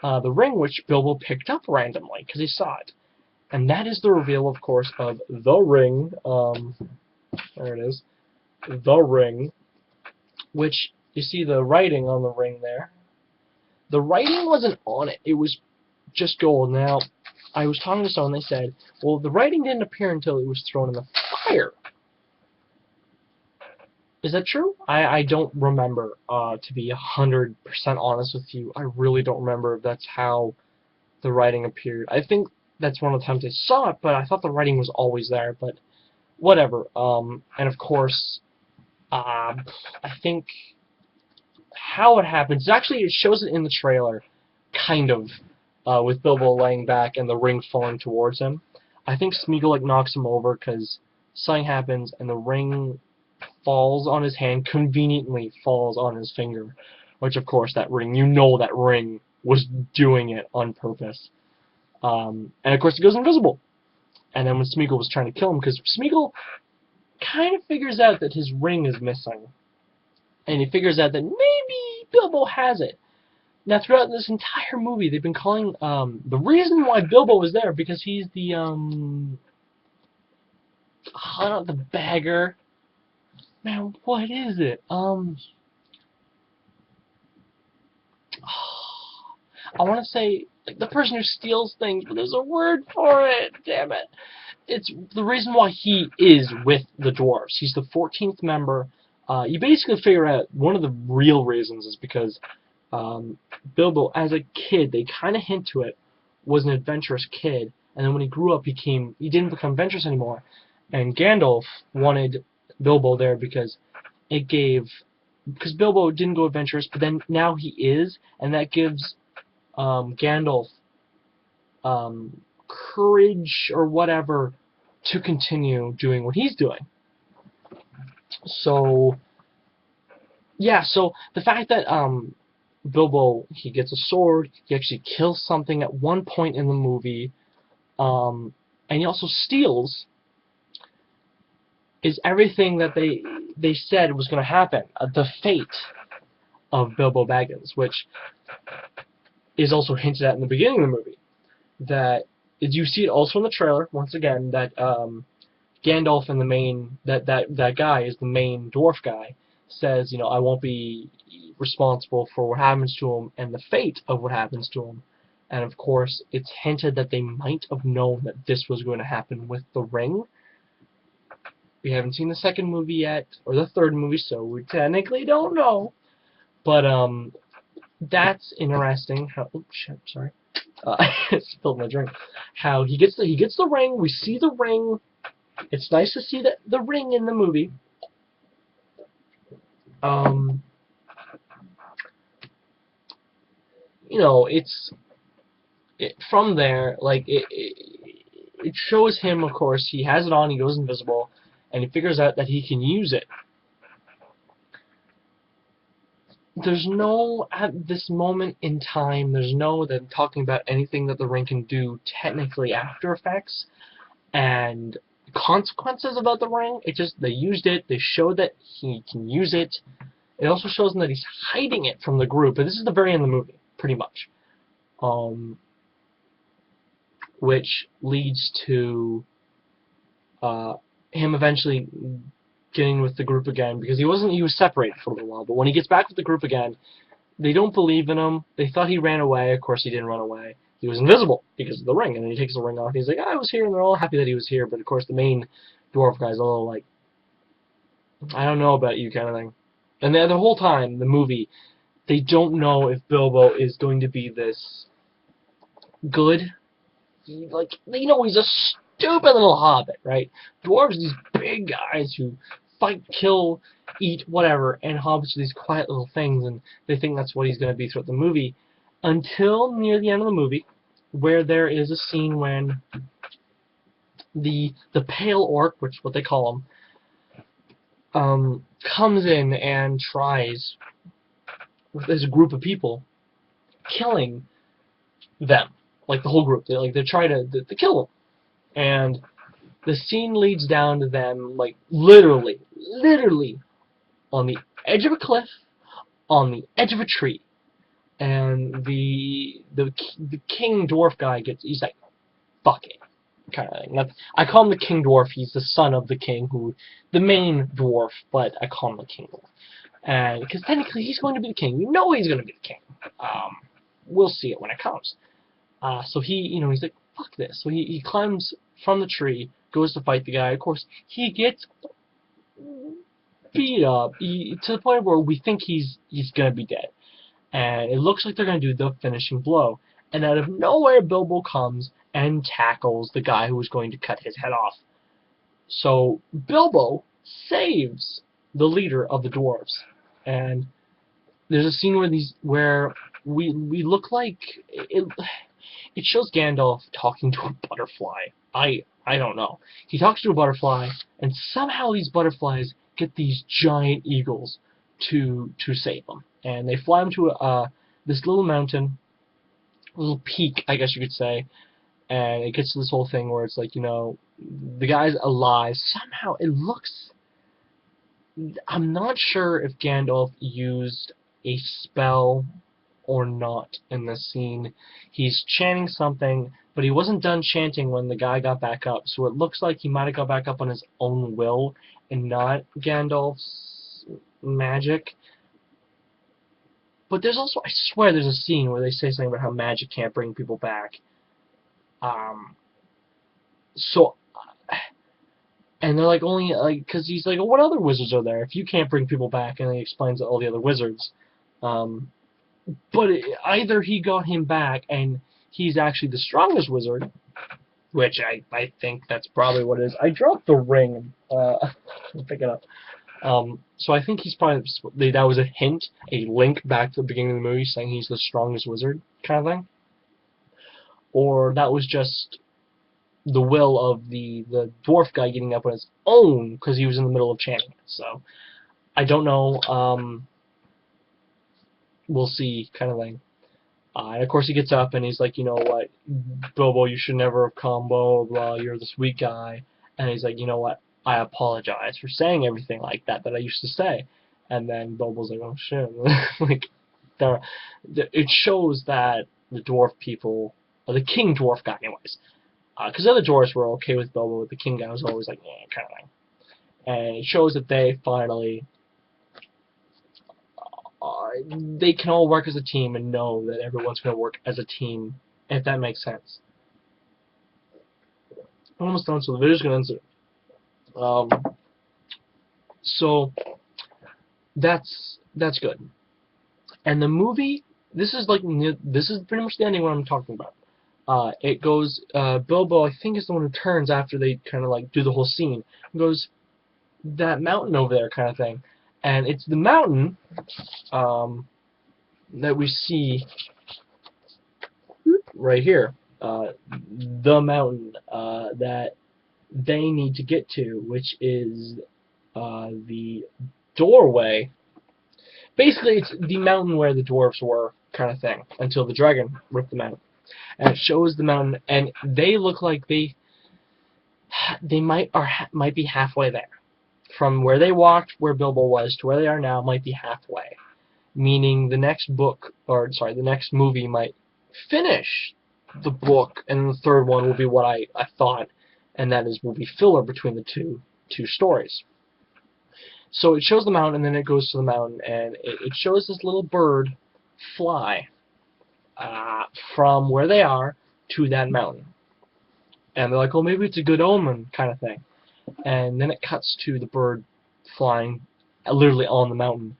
Speaker 1: The ring which Bilbo picked up randomly, because he saw it. And that is the reveal, of course, of the ring, there it is, the ring, which, you see the writing on the ring there. The writing wasn't on it, it was just gold. Now, I was talking to someone, they said, well, the writing didn't appear until it was thrown in the fire. Is that true? I don't remember, to be 100% honest with you. I really don't remember if that's how the writing appeared. I think that's one of the times I saw it, but I thought the writing was always there, but whatever. And of course, I think how it happens, actually it shows it in the trailer, kind of, with Bilbo laying back and the ring falling towards him. I think Smeagol knocks him over because something happens and the ring falls on his hand, conveniently falls on his finger, which of course that ring, you know that ring was doing it on purpose. And of course it goes invisible. And then when Smeagol was trying to kill him, because Smeagol kind of figures out that his ring is missing, and he figures out that maybe Bilbo has it. Now throughout this entire movie they've been calling, the reason why Bilbo was there, because he's the, not the bagger. Man, what is it? I want to say like the person who steals things, but there's a word for it. Damn it! It's the reason why he is with the dwarves. He's the 14th member. You basically figure out one of the real reasons is because Bilbo, as a kid, they kind of hint to it, was an adventurous kid, and then when he grew up, he didn't become adventurous anymore. And Gandalf wanted Bilbo there because Bilbo didn't go adventurous, but then now he is, and that gives Gandalf courage or whatever to continue doing what he's doing. So yeah, so the fact that Bilbo, he gets a sword, he actually kills something at one point in the movie, and he also steals, is everything that they said was going to happen. The fate of Bilbo Baggins, which is also hinted at in the beginning of the movie. That you see it also in the trailer, once again, that Gandalf and the main, that guy is the main dwarf guy, says, you know, I won't be responsible for what happens to him and the fate of what happens to him. And of course, it's hinted that they might have known that this was going to happen with the ring. We haven't seen the 2nd movie yet, or the 3rd movie, so we technically don't know. But that's interesting. How, oops, shit, sorry, I spilled my drink. How he gets the ring. We see the ring. It's nice to see the ring in the movie. You know, from there, like it shows him, of course, he has it on, he goes invisible, and he figures out that he can use it. there's no, at this moment in time, there's no them talking about anything that the ring can do technically after effects and consequences about the ring. It just, they used it, they showed that he can use it. It also shows him that he's hiding it from the group, and this is the very end of the movie, pretty much. Which leads to him eventually getting with the group again, because he was separated for a little while, but when he gets back with the group again, they don't believe in him. They thought he ran away. Of course he didn't run away. He was invisible because of the ring, and then he takes the ring off, and he's like, I was here, and they're all happy that he was here, but of course the main dwarf guy's a little like, I don't know about you kind of thing. And the whole time, the movie, they don't know if Bilbo is going to be this good, like, they know he's a stupid little hobbit, right? Dwarves are these big guys who fight, kill, eat, whatever, and hobbits are these quiet little things, and they think that's what he's going to be throughout the movie, until near the end of the movie, where there is a scene when the pale orc, which is what they call him, comes in and tries, there's a group of people, killing them, like the whole group. They try to kill them, and the scene leads down to them, like, literally on the edge of a cliff, on the edge of a tree, and the king dwarf guy he's like, fuck it, kind of thing. I call him the king dwarf. He's the son of the king, the main dwarf, but I call him the king dwarf, and because technically he's going to be the king. You know he's going to be the king. We'll see it when it comes. So he's like, fuck this. So he climbs from the tree, goes to fight the guy. Of course, he gets beat up to the point where we think he's gonna be dead, and it looks like they're gonna do the finishing blow. And out of nowhere, Bilbo comes and tackles the guy who was going to cut his head off. So Bilbo saves the leader of the dwarves, and there's a scene where we look like it shows Gandalf talking to a butterfly. I don't know. He talks to a butterfly, and somehow these butterflies get these giant eagles to save them, and they fly them to this little mountain, little peak, I guess you could say, and it gets to this whole thing where it's like, the guy's alive. Somehow it looks. I'm not sure if Gandalf used a spell or not in this scene. He's chanting something, but he wasn't done chanting when the guy got back up, so it looks like he might have got back up on his own will and not Gandalf's magic. But there's also, I swear there's a scene where they say something about how magic can't bring people back. And they're like, only, like, because he's like, well, what other wizards are there if you can't bring people back? And he explains all the other wizards. But either he got him back and he's actually the strongest wizard, which I think that's probably what it is. I dropped the ring. I'll pick it up. So I think he's probably, that was a hint, a link back to the beginning of the movie saying he's the strongest wizard kind of thing. Or that was just the will of the dwarf guy getting up on his own because he was in the middle of chanting it. So I don't know. We'll see, kind of thing. And of course he gets up and he's like, you know what, Bilbo, you should never have come, blah, blah, blah, you're this weak guy. And he's like, you know what, I apologize for saying everything like that I used to say. And then Bilbo's like, oh shit. Like, it shows that the dwarf people, or the king dwarf guy anyways, because the other dwarves were okay with Bilbo, but the king guy was always like, yeah, kind of thing. And it shows that they finally, they can all work as a team and know that everyone's going to work as a team, if that makes sense. I'm almost done, so the video's going to end soon. So that's good. And the movie, this is pretty much the ending what I'm talking about. It goes, Bilbo, I think, is the one who turns after they kind of like do the whole scene. It goes, that mountain over there kind of thing. And it's the mountain that we see right here. The mountain that they need to get to, which is the doorway Basically, it's the mountain where the dwarves were, kind of thing, until the dragon ripped them out. And it shows the mountain, and they look like they might be halfway there. From where they walked, where Bilbo was, to where they are now, might be halfway. Meaning the next book, or sorry, the next movie might finish the book, and the third one will be what I thought, and that is will be filler between the two stories. So it shows the mountain, and then it goes to the mountain, and it shows this little bird fly from where they are to that mountain. And they're like, well, maybe it's a good omen kind of thing. And then it cuts to the bird flying literally on the mountain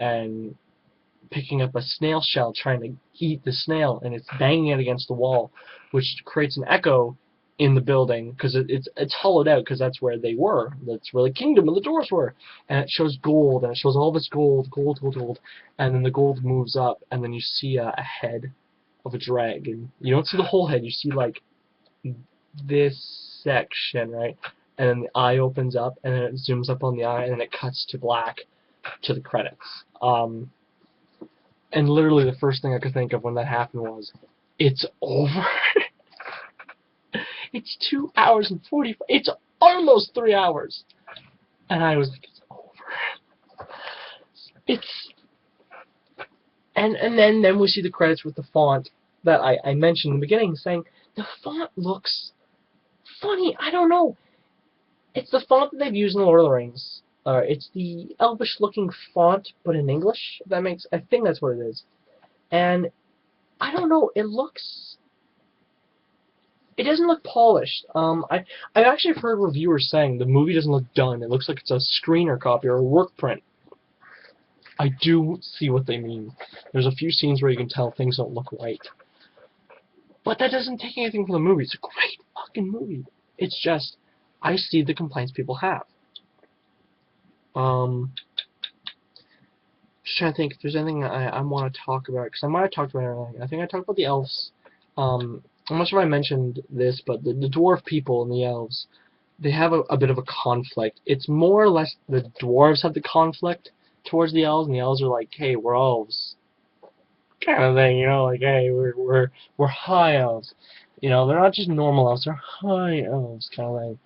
Speaker 1: and picking up a snail shell, trying to eat the snail, and it's banging it against the wall, which creates an echo in the building, because it's hollowed out, because that's where they were. That's where the kingdom of the dwarves were. And it shows gold, and it shows all this gold, and then the gold moves up, and then you see a head of a dragon. You don't see the whole head, you see like this section, right? And then the eye opens up, and then it zooms up on the eye, and then it cuts to black to the credits. And literally the first thing I could think of when that happened was, it's over. It's 2 hours and 45. It's almost 3 hours, and I was like, it's over. It's and then we see the credits with the font that I mentioned in the beginning, saying the font looks funny. I don't know. It's the font that they've used in Lord of the Rings. It's the Elvish-looking font, but in English. If that makes, I think that's what it is. And I don't know. It doesn't look polished. I've actually heard reviewers saying the movie doesn't look done. It looks like it's a screener copy or a work print. I do see what they mean. There's a few scenes where you can tell things don't look right. But that doesn't take anything from the movie. It's a great fucking movie. It's just, I see the complaints people have. Just trying to think if there's anything I want to talk about, because I might have talked about everything. I think I talked about the elves. I'm not sure if I mentioned this, but the dwarf people and the elves, they have a bit of a conflict. It's more or less the dwarves have the conflict towards the elves, and the elves are like, hey, we're elves, kind of thing, you know, like, hey, we're high elves. You know, they're not just normal elves, they're high elves, kind of thing.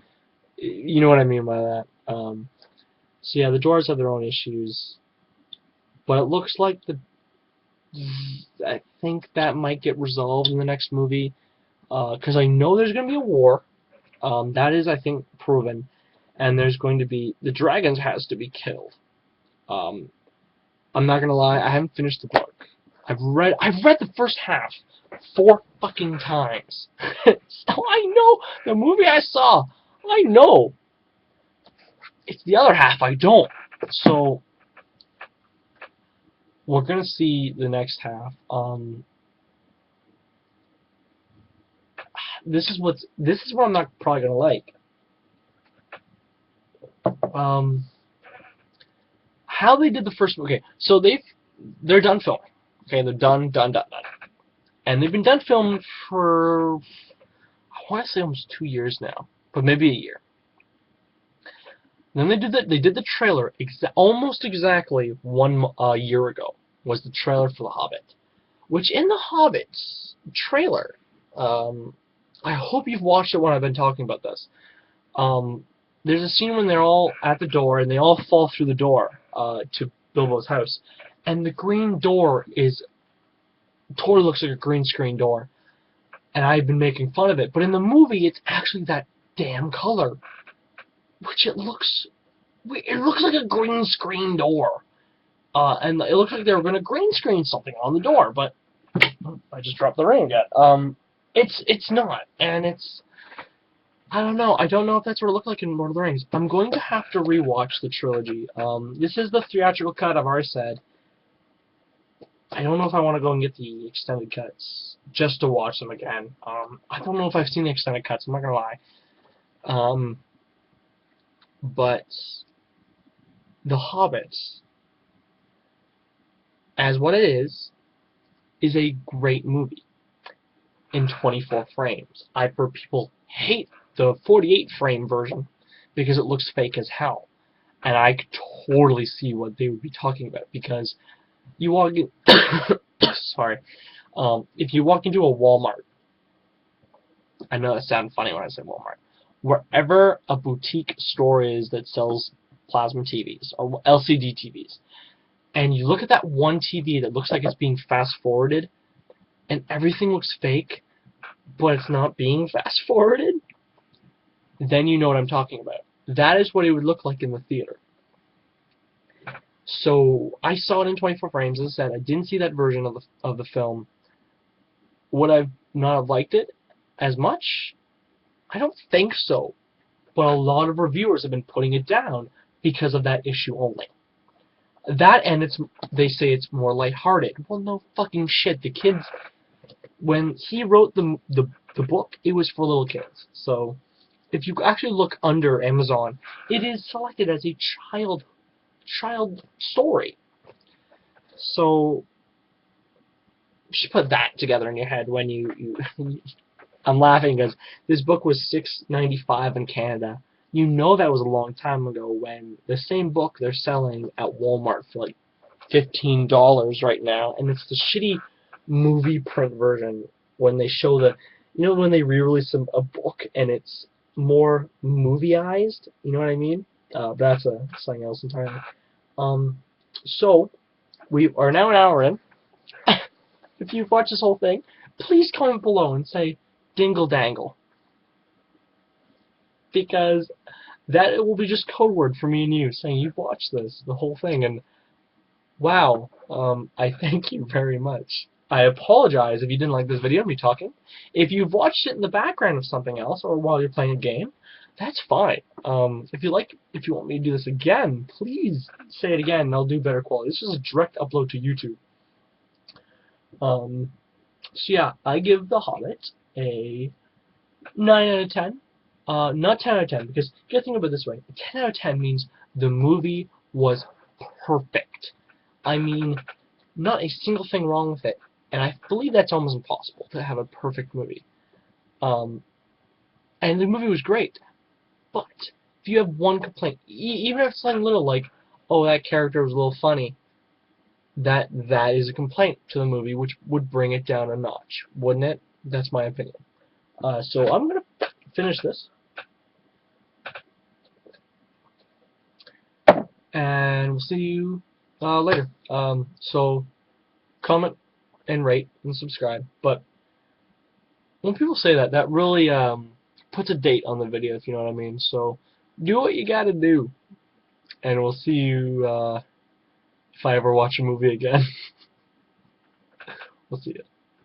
Speaker 1: You know what I mean by that. So yeah, the dwarves have their own issues, but it looks like I think that might get resolved in the next movie, because I know there's going to be a war. That is, I think, proven, and there's going to be, the dragons has to be killed. I'm not gonna lie, I haven't finished the book. I've read the first half 4 fucking times. So I know the movie I saw. I know. It's the other half I don't. So we're gonna see the next half. This is what I'm not probably gonna like. How they did the first, okay, so they're done filming. Okay, they're done. And they've been done filming for, I want to say almost 2 years now, but maybe a year. And then they did the trailer almost exactly 1 year ago, was the trailer for The Hobbit. Which in The Hobbit's trailer, I hope you've watched it when I've been talking about this. There's a scene when they're all at the door and they all fall through the door to Bilbo's house, and the green door totally looks like a green screen door, and I've been making fun of it, but in the movie it's actually that damn color, which it looks like a green screen door, and it looks like they were going to green screen something on the door, but I just dropped the ring again. It's not, and it's, I don't know. I don't know if that's what it looked like in Lord of the Rings. I'm going to have to rewatch the trilogy. This is the theatrical cut, I've already said. I don't know if I want to go and get the extended cuts just to watch them again. I don't know if I've seen the extended cuts, I'm not going to lie. But The Hobbit, as what it is a great movie in 24 frames. I've heard people hate the 48 frame version because it looks fake as hell. and I could totally see what they would be talking about, because you walk in sorry, if you walk into a Walmart, I know that sounds funny when I say Walmart, wherever a boutique store is that sells plasma TVs or LCD TVs, and you look at that one TV that looks like it's being fast forwarded, and everything looks fake, but it's not being fast forwarded, then you know what I'm talking about. That is what it would look like in the theater. So I saw it in 24 frames. As I said, I didn't see that version of the film. Would I not have liked it as much? I don't think so. But a lot of reviewers have been putting it down because of that issue only. That, and they say it's more lighthearted. Well, no fucking shit. The kids, when he wrote the book, it was for little kids. So if you actually look under Amazon, it is selected as a child story. So just put that together in your head when you I'm laughing because this book was $6.95 in Canada. You know that was a long time ago, when the same book they're selling at Walmart for like $15 right now, and it's the shitty movie print version. When they show the, you know, when they re-release a book and it's more movieized, you know what I mean? That's something else entirely. So we are now an hour in. If you've watched this whole thing, please comment below and say dingle dangle, because that will be just code word for me and you saying you've watched the whole thing, and wow, I thank you very much. I apologize if you didn't like this video of me talking. If you've watched it in the background of something else or while you're playing a game, that's fine. If you want me to do this again, please say it again and I'll do better quality. This is a direct upload to YouTube. So yeah, I give The Hobbit a 9 out of 10. Not 10 out of 10, because you gotta think about it this way. 10 out of 10 means the movie was perfect. I mean, not a single thing wrong with it. And I believe that's almost impossible to have a perfect movie. And the movie was great. But if you have one complaint, even if it's something little like, oh, that character was a little funny, that is a complaint to the movie, which would bring it down a notch, wouldn't it? That's my opinion. So I'm gonna finish this, and we'll see you later. So comment and rate and subscribe. But when people say that, that really puts a date on the video, if you know what I mean. So do what you gotta do, and we'll see you if I ever watch a movie again. We'll see you.